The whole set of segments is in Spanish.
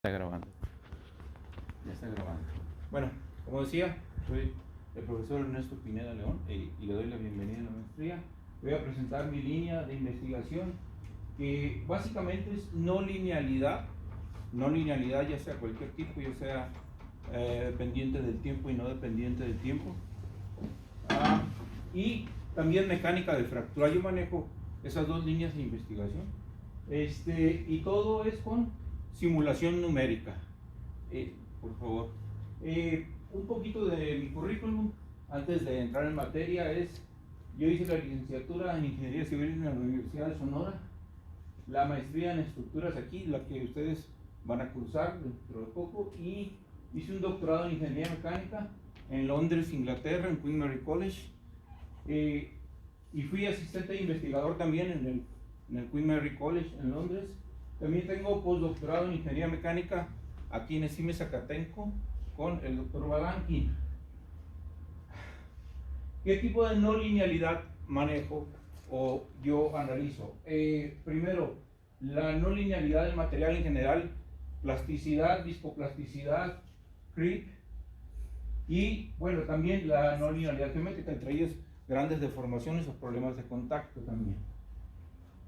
Está grabando. Ya está grabando. Bueno, como decía, soy el profesor Ernesto Pineda León y le doy la bienvenida a la maestría. Voy a presentar mi línea de investigación que básicamente es no linealidad ya sea cualquier tipo, ya sea dependiente del tiempo y no dependiente del tiempo. Y también mecánica de fractura. Yo manejo esas dos líneas de investigación. Y todo es con simulación numérica. Por favor. Un poquito de mi currículum antes de entrar en materia yo hice la licenciatura en Ingeniería Civil en la Universidad de Sonora, la maestría en estructuras aquí, la que ustedes van a cursar dentro de poco, y hice un doctorado en Ingeniería Mecánica en Londres, Inglaterra, en Queen Mary College, y fui asistente de investigador también en el Queen Mary College en Londres. También tengo postdoctorado en Ingeniería Mecánica aquí en Esime, Zacatenco, con el doctor Balanqui. ¿Qué tipo de no linealidad manejo o yo analizo? Primero, la no linealidad del material en general, plasticidad, viscoplasticidad, creep, y bueno, también la no linealidad geométrica, entre ellas grandes deformaciones o problemas de contacto también.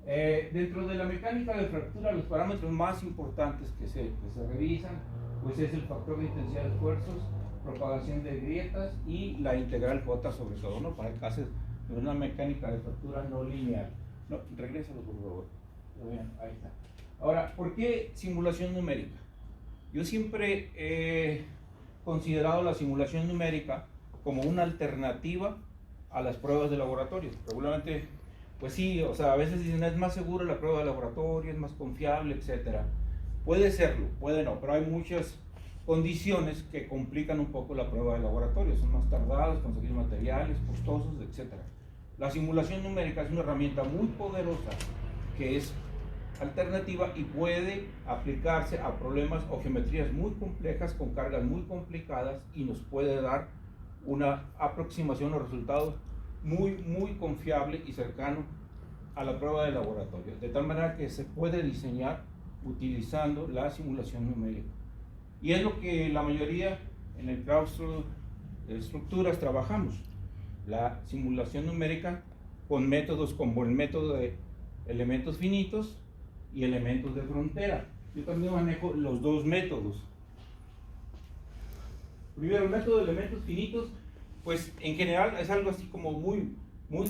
Dentro de la mecánica de fractura, los parámetros más importantes que se revisan pues es el factor de intensidad de esfuerzos, propagación de grietas y la integral J sobre todo, ¿no? Para el caso de una mecánica de fractura no lineal. No, regrésalo por favor. Vean, ahí está. Ahora, ¿por qué simulación numérica? Yo siempre he considerado la simulación numérica como una alternativa a las pruebas de laboratorio. Regularmente, pues sí, o sea, a veces dicen es más seguro la prueba de laboratorio, es más confiable, etcétera. Puede serlo, puede no, pero hay muchas condiciones que complican un poco la prueba de laboratorio. Son más tardadas, conseguir materiales, costosos, etcétera. La simulación numérica es una herramienta muy poderosa que es alternativa y puede aplicarse a problemas o geometrías muy complejas con cargas muy complicadas y nos puede dar una aproximación o resultados muy confiable y cercano a la prueba de laboratorio, de tal manera que se puede diseñar utilizando la simulación numérica. Y es lo que la mayoría en el claustro de estructuras trabajamos, la simulación numérica con métodos como el método de elementos finitos y elementos de frontera. Yo también manejo los dos métodos. Primero, el método de elementos finitos, pues en general es algo así como muy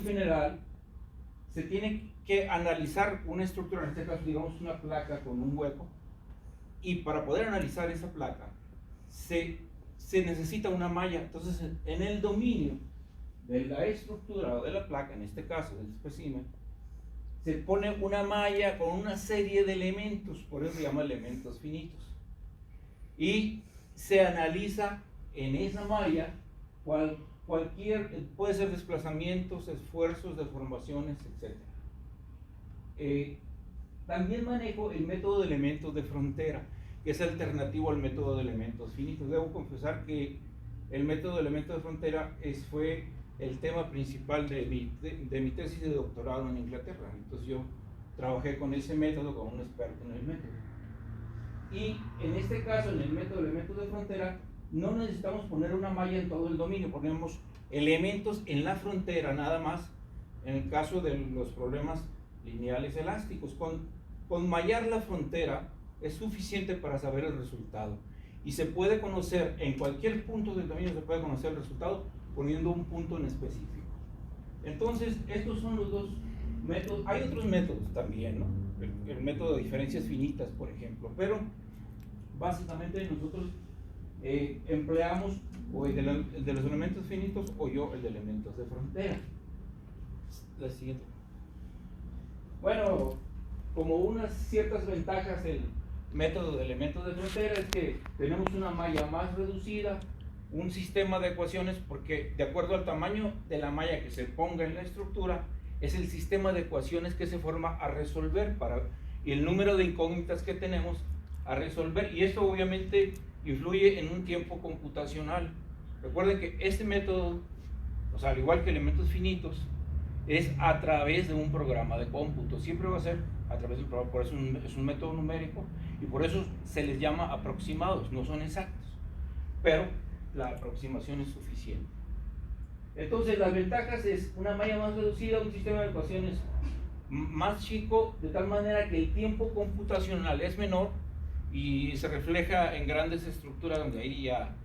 general. Se tiene que analizar una estructura, en este caso digamos una placa con un hueco, y para poder analizar esa placa se necesita una malla. Entonces en el dominio de la estructura o de la placa, en este caso del espécimen, se pone una malla con una serie de elementos, por eso se llama elementos finitos, y se analiza en esa malla puede ser desplazamientos, esfuerzos, deformaciones, etc. También manejo el método de elementos de frontera, que es alternativo al método de elementos finitos. Debo confesar que el método de elementos de frontera fue el tema principal de mi tesis de doctorado en Inglaterra. Entonces yo trabajé con ese método como un experto en el método. Y en este caso, en el método de elementos de frontera, no necesitamos poner una malla en todo el dominio, ponemos elementos en la frontera nada más, en el caso de los problemas lineales elásticos. Con mallar la frontera es suficiente para saber el resultado, y se puede conocer en cualquier punto del dominio, se puede conocer el resultado poniendo un punto en específico. Entonces, estos son los dos métodos. Hay otros métodos también, ¿no? El método de diferencias finitas, por ejemplo, pero básicamente nosotros empleamos o el de los elementos finitos o yo el de elementos de frontera. La siguiente. Bueno, como unas ciertas ventajas del método de elementos de frontera es que tenemos una malla más reducida, un sistema de ecuaciones, porque de acuerdo al tamaño de la malla que se ponga en la estructura es el sistema de ecuaciones que se forma a resolver y el número de incógnitas que tenemos a resolver, y esto obviamente influye en un tiempo computacional. Recuerden que este método, o sea, al igual que elementos finitos, es a través de un programa de cómputo, siempre va a ser a través del programa. Por eso es un método numérico y por eso se les llama aproximados, no son exactos, pero la aproximación es suficiente. Entonces las ventajas es una malla más reducida, un sistema de ecuaciones más chico, de tal manera que el tiempo computacional es menor y se refleja en grandes estructuras donde ahí ya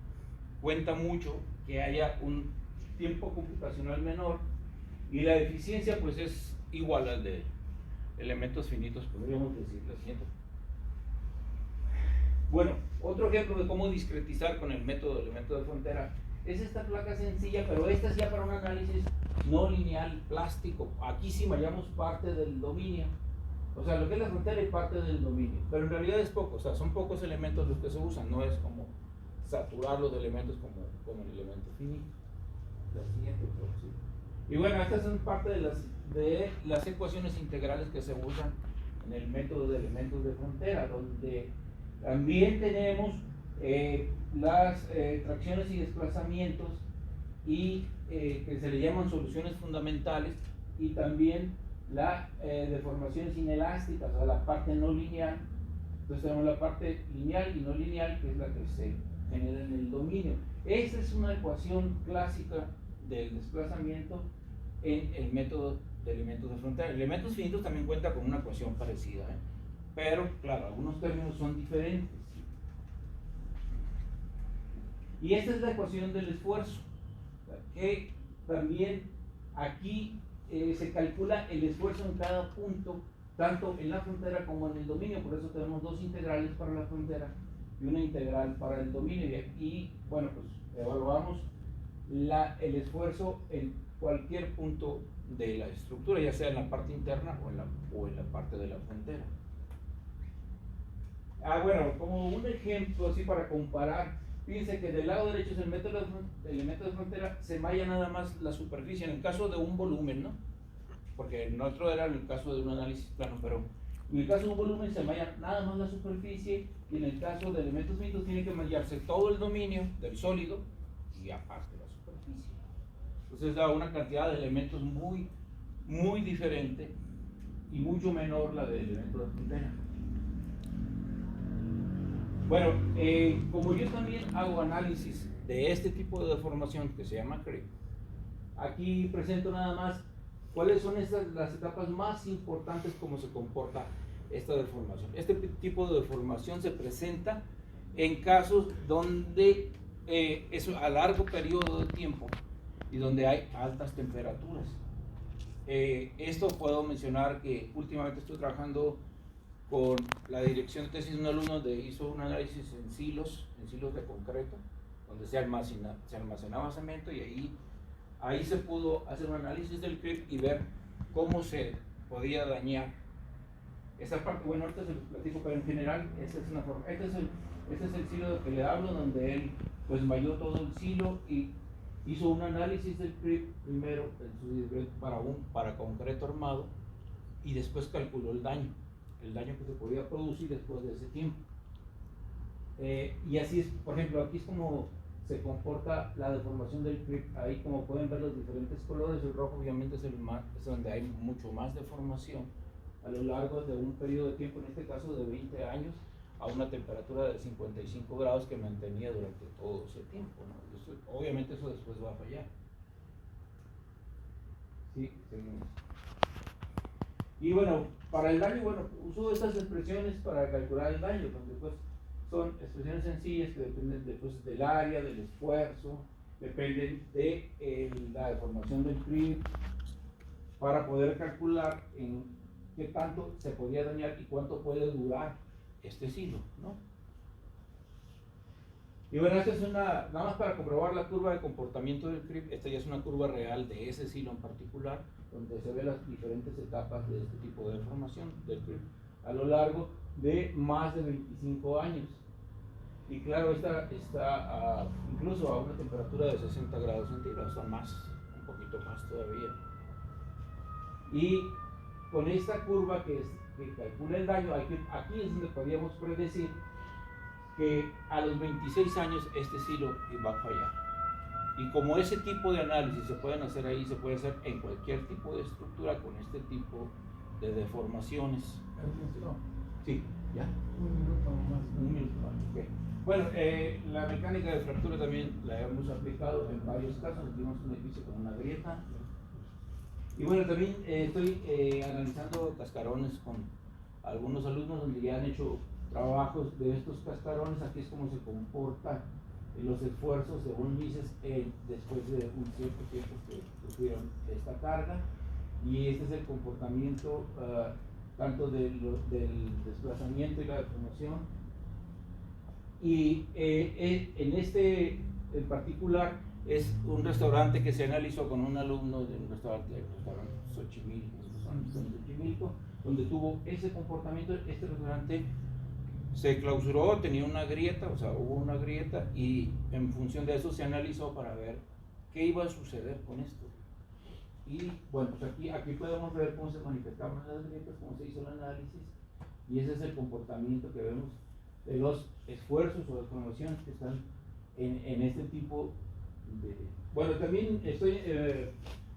cuenta mucho que haya un tiempo computacional menor, y la eficiencia pues es igual al de elementos finitos, podríamos decir. La siguiente. Bueno, otro ejemplo de cómo discretizar con el método de elementos de frontera es esta placa sencilla, pero esta es ya para un análisis no lineal, plástico. Aquí sí hallamos parte del dominio, o sea, lo que es la frontera es parte del dominio, pero en realidad es poco, o sea, son pocos elementos los que se usan, no es como saturar los elementos como el elemento finito. La siguiente, por sí. Y bueno, estas son parte de las ecuaciones integrales que se usan en el método de elementos de frontera, donde también tenemos las tracciones y desplazamientos y que se le llaman soluciones fundamentales, y también las deformaciones inelásticas, o sea, la parte no lineal. Entonces tenemos la parte lineal y no lineal, que es la que se genera en el dominio. Esta es una ecuación clásica del desplazamiento en el método de elementos de frontera. Elementos finitos también cuenta con una ecuación parecida, pero claro, algunos términos son diferentes. Y esta es la ecuación del esfuerzo, que también aquí se calcula el esfuerzo en cada punto, tanto en la frontera como en el dominio. Por eso tenemos dos integrales para la frontera y una integral para el dominio. Y bueno, pues evaluamos el esfuerzo en cualquier punto de la estructura, ya sea en la parte interna o en la parte de la frontera. Bueno, como un ejemplo así para comparar, fíjense que del lado derecho es el método de elemento de frontera, se malla nada más la superficie en el caso de un volumen, ¿no? Porque el otro era el caso de un análisis plano, pero en el caso de un volumen se malla nada más la superficie, y en el caso de elementos finitos tiene que mallarse todo el dominio del sólido y aparte la superficie. Entonces da una cantidad de elementos muy diferente y mucho menor la del elemento de frontera. Bueno, como yo también hago análisis de este tipo de deformación que se llama creep, aquí presento nada más cuáles son las etapas más importantes, cómo se comporta esta deformación. Este tipo de deformación se presenta en casos donde es a largo periodo de tiempo y donde hay altas temperaturas. Esto puedo mencionar que últimamente estoy trabajando con la dirección de tesis de un alumno donde hizo un análisis en silos de concreto, donde se almacenaba cemento, y ahí se pudo hacer un análisis del creep y ver cómo se podía dañar esa parte. Bueno, ahorita se los platico, pero en general esta es una forma. Este es el silo del que le hablo, donde él pues malló todo el silo y hizo un análisis del creep primero para concreto armado, y después calculó el daño que se podía producir después de ese tiempo. Y así es, por ejemplo, aquí es como se comporta la deformación del creep. Ahí, como pueden ver, los diferentes colores. El rojo obviamente es donde hay mucho más deformación a lo largo de un periodo de tiempo, en este caso de 20 años, a una temperatura de 55 grados que mantenía durante todo ese tiempo, ¿no? Obviamente eso después va a fallar. Sí, seguimos. Y bueno, para el daño, bueno, uso estas expresiones para calcular el daño, porque pues son expresiones sencillas que dependen del área, del esfuerzo, dependen de la deformación del creep, para poder calcular en qué tanto se podía dañar y cuánto puede durar este silo, ¿no? Y bueno, esta es nada más para comprobar la curva de comportamiento del creep. Esta ya es una curva real de ese silo en particular, donde se ven las diferentes etapas de este tipo de deformación del creep a lo largo de más de 25 años. Y claro, esta está incluso a una temperatura de 60 grados centígrados, o un poquito más todavía. Y con esta curva que calcula el daño, aquí es donde podríamos predecir que a los 26 años este silo va a fallar. Y como ese tipo de análisis se pueden hacer ahí, se puede hacer en cualquier tipo de estructura con este tipo de deformaciones. ¿Listo? Sí, ya. Un minuto más. Un minuto más, ok. Bueno, la mecánica de fractura también la hemos aplicado en varios casos. Aquí vemos un edificio con una grieta. Y bueno, también estoy analizando cascarones con algunos alumnos donde ya han hecho trabajos de estos cascarones. Aquí es como se comporta los esfuerzos de un Mises después de un cierto tiempo que sufrieron esta carga. Y este es el comportamiento tanto del desplazamiento y la deformación. Y en este en particular es un restaurante que se analizó con un alumno de un restaurante Xochimilco, donde tuvo ese comportamiento. Este restaurante se clausuró, tenía una grieta, o sea, hubo una grieta, y en función de eso se analizó para ver qué iba a suceder con esto. Y bueno, pues aquí podemos ver cómo se manifestaban las grietas, cómo se hizo el análisis, y ese es el comportamiento que vemos de los esfuerzos o deformaciones que están en este tipo de... Bueno, también estoy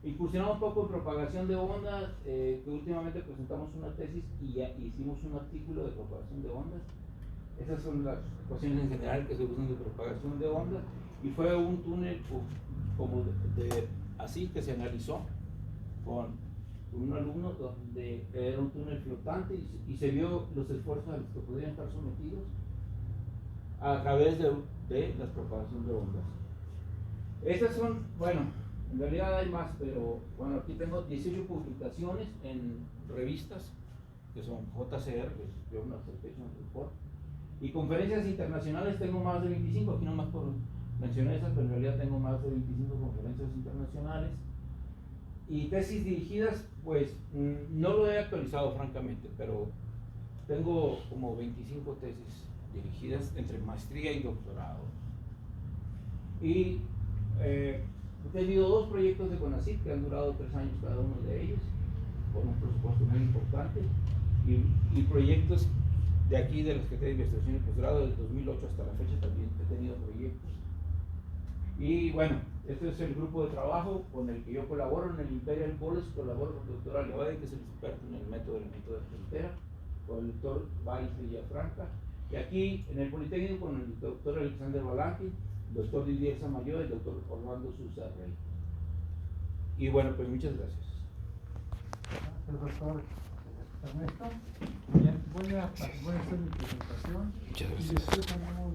incursionando un poco en propagación de ondas, que últimamente presentamos una tesis y ya hicimos un artículo de propagación de ondas. Esas son las ecuaciones en general que se usan de propagación de ondas, y fue un túnel como así que se analizó con un alumno, donde era un túnel flotante y se vio los esfuerzos a los que podrían estar sometidos a través de la propagación de ondas. Estas son, bueno, en realidad hay más, pero bueno, aquí tengo 18 publicaciones en revistas que son JCR, que es Journal Citation Report, y conferencias internacionales tengo más de 25, aquí nomás por mencionar esas, pero en realidad tengo más de 25 conferencias internacionales. Y tesis dirigidas, pues no lo he actualizado francamente, pero tengo como 25 tesis dirigidas entre maestría y doctorado. Y he tenido 2 proyectos de CONACYT que han durado 3 años cada uno de ellos, con un presupuesto muy importante, y proyectos de aquí de la Secretaría de Investigación y Posgrado, desde 2008 hasta la fecha también he tenido proyectos. Y bueno, este es el grupo de trabajo con el que yo colaboro en el Imperial College. Colaboro con el doctor Alevade, que es el experto en el método del mito de frontera, con el doctor Valls Villafranca, y aquí en el Politécnico con el doctor Alexander Balanqui, el doctor Didier Samayoa y el doctor Orlando Sousa Rey. Y bueno, pues muchas gracias. El doctor Ernesto, buena hacer mi presentación. Muchas Y gracias. después tenemos